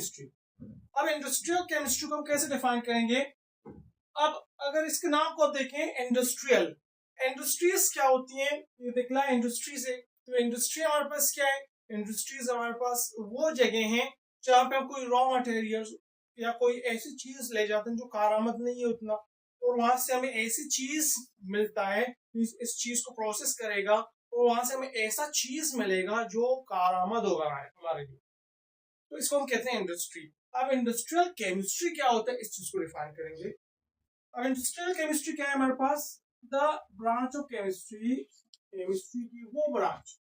Chemistry. अब industrial chemistry को हम कैसे डिफाइन करेंगे? अब अगर इसके नाम को देखें इंडस्ट्रियल, इंडस्ट्रीज क्या होती हैं ये देखना इंडस्ट्रीज है। तो इंडस्ट्री हमारे पास क्या है? इंडस्ट्रीज हमारे पास वो जगह हैं जहाँ पे हम कोई रॉ मटेरियल या कोई ऐसी चीज ले जाते हैं जो कारआमद नहीं है उतना, और वहां से हमें ऐसी चीज मिलता है, इस चीज को प्रोसेस करेगा और वहां से हमें ऐसा चीज मिलेगा जो कारआमद होगा हमारे लिए, तो इसको हम कहते हैं इंडस्ट्री। अब इंडस्ट्रियल केमिस्ट्री क्या होता है इस चीज को डिफाइन करेंगे। अब इंडस्ट्रियल केमिस्ट्री क्या है हमारे पास? The branch of chemistry, chemistry की वो ब्रांच,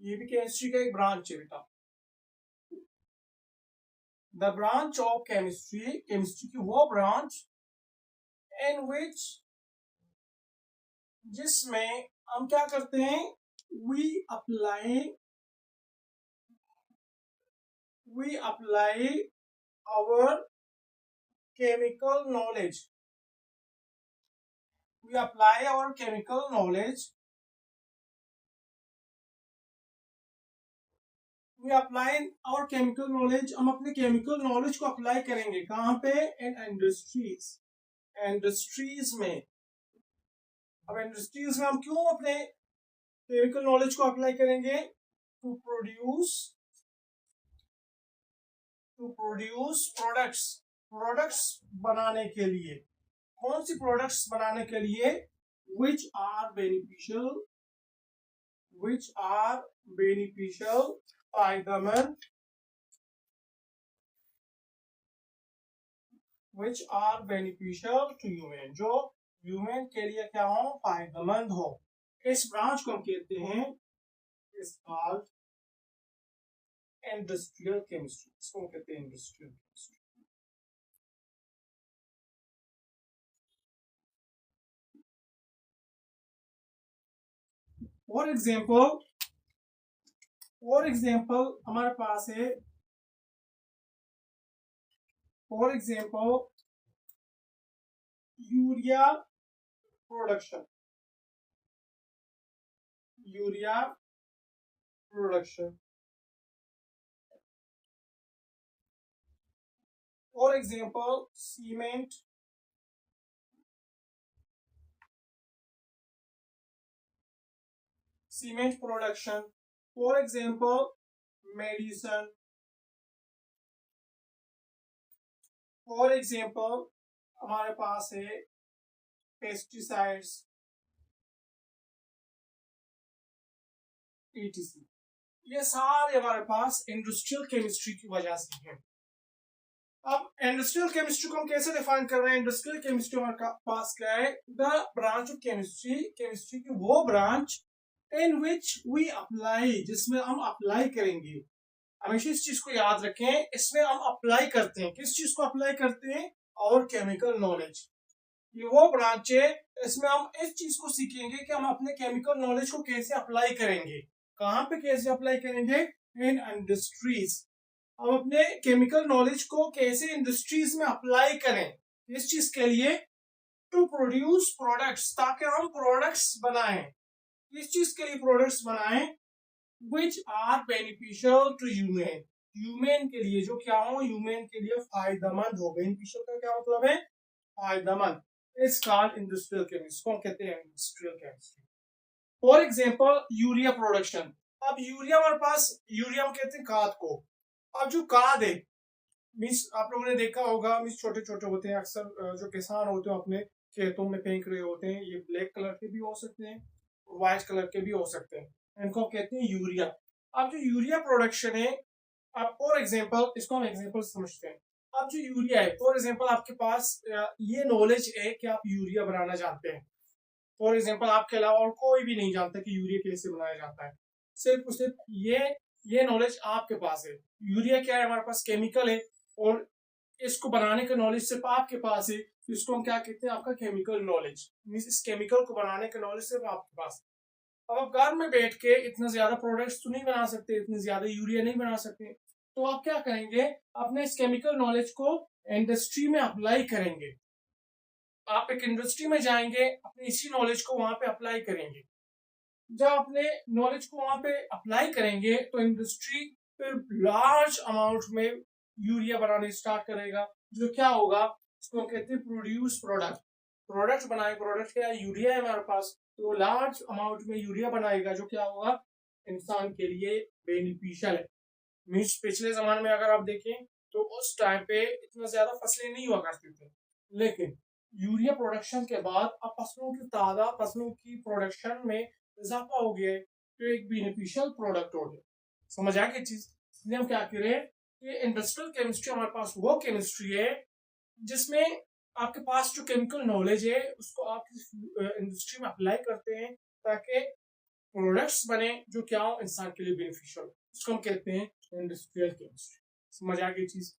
ये भी केमिस्ट्री का एक ब्रांच है बेटा। The branch of chemistry, chemistry की वो ब्रांच इन विच, जिसमें हम क्या करते हैं? We apply our chemical knowledge. We apply our chemical knowledge. We apply our chemical knowledge. हम अपने chemical knowledge को apply करेंगे कहाँ पे? In industries. Industries में। अब industries में हम क्यों अपने chemical knowledge को apply करेंगे? To produce products बनाने के लिए। कौन सी प्रोडक्ट्स बनाने के लिए? which are beneficial फायदेमंद, which are beneficial to human, जो ह्यूमन के लिए क्या हो? फायदेमंद हो। इस ब्रांच को हम कहते हैं इस कॉल्ड इंडस्ट्रियल केमिस्ट्री। इसको कहते हैं इंडस्ट्रियल केमिस्ट्री। फॉर एग्जाम्पल हमारे पास है, for example urea production. For example cement production. For example medicine. For example हमारे पास है पेस्टिसाइड्स etc। ये सारे हमारे पास इंडस्ट्रियल केमिस्ट्री की वजह से हैं। अब इंडस्ट्रियल केमिस्ट्री को हम कैसे डिफाइन कर रहे हैं? इंडस्ट्रियल केमिस्ट्री हमारे पास क्या है? The branch of chemistry, chemistry की वो branch in which we apply, जिसमें हम अप्लाई करेंगे। हमेशा इस चीज को याद रखें, इसमें हम अप्लाई करते हैं। किस चीज को अप्लाई करते हैं? और केमिकल नॉलेज। ये वो ब्रांच है इसमें हम इस चीज को सीखेंगे कि हम अपने केमिकल नॉलेज को कैसे अप्लाई करेंगे। कहाँ पे कैसे अप्लाई करेंगे? इन इंडस्ट्रीज। हम अपने केमिकल नॉलेज को कैसे इंडस्ट्रीज में अप्लाई करें, इस चीज के लिए टू प्रोड्यूस प्रोडक्ट्स, ताकि हम प्रोडक्ट्स बनाएं। इस चीज के लिए प्रोडक्ट्स बनाएं which are beneficial to human, human के लिए जो क्या हो? ह्यूमन के लिए फायदेमंद हो। बेनिफिशियल का क्या मतलब है? फायदेमंद। इस कॉल्ड इंडस्ट्रियल केमिस्ट्री को कहते हैं industrial chemistry. For example urea production. अब यूरिया हमारे पास, यूरिया हम कहते हैं खाद को। अब जो खाद है मीन्स आप लोगों ने देखा होगा, मीन्स छोटे छोटे होते हैं, अक्सर जो किसान होते हैं अपने खेतों में फेंक रहे होते हैं। ये ब्लैक कलर के भी हो सकते हैं, व्हाइट कलर के भी हो सकते हैं, इनको कहते हैं यूरिया। अब जो यूरिया प्रोडक्शन है, अब फॉर एग्जांपल इसको हम एग्जांपल समझते हैं। अब जो यूरिया है, फॉर एग्जांपल आपके पास ये नॉलेज है कि आप यूरिया बनाना जानते हैं। फॉर एग्जांपल आपके अलावा और कोई भी नहीं जानता कि यूरिया कैसे बनाया जाता है। सिर्फ और सिर्फ ये नॉलेज आपके पास है। यूरिया क्या है? हमारे पास केमिकल है और इसको बनाने का नॉलेज सिर्फ आपके पास है। इसको हम क्या कहते हैं? आपका केमिकल नॉलेज। मीन्स इस केमिकल को बनाने का नॉलेज सिर्फ आपके पास। अब आप घर में बैठ के इतना ज्यादा प्रोडक्ट्स तो नहीं बना सकते, इतनी ज्यादा यूरिया नहीं बना सकते, तो आप क्या करेंगे? अपने इस केमिकल नॉलेज को इंडस्ट्री में अप्लाई करेंगे। आप एक इंडस्ट्री में जाएंगे, अपने इसी नॉलेज को वहां पे अप्लाई करेंगे। जब अपने नॉलेज को वहां पे अप्लाई करेंगे तो इंडस्ट्री फिर लार्ज अमाउंट में यूरिया बनाने स्टार्ट करेगा, जो क्या होगा, इसको कहते हैं प्रोड्यूस प्रोडक्ट। प्रोडक्ट बनाए, प्रोडक्ट क्या है, यूरिया है हमारे पास, तो लार्ज अमाउंट में यूरिया बनाएगा, जो क्या होगा, इंसान के लिए बेनिफिशियल है। मीन्स पिछले जमाने में अगर आप देखें तो उस टाइम पे इतना ज्यादा फसलें नहीं हुआ करती थी, लेकिन यूरिया प्रोडक्शन के बाद अब फसलों की तादाद, फसलों की प्रोडक्शन में इजाफा हो गया है, तो एक बेनिफिशियल प्रोडक्ट हो गया। समझ आ गई चीज। इसलिए हम क्या करें कि इंडस्ट्रियल केमिस्ट्री हमारे पास वो केमिस्ट्री है जिसमें आपके पास जो केमिकल नॉलेज है उसको आप इंडस्ट्री में अप्लाई करते हैं, ताकि प्रोडक्ट्स बने जो क्या हो, इंसान के लिए बेनिफिशियल, उसको हम कहते हैं इंडस्ट्रियल केमिस्ट्री। समझ आ गई चीज।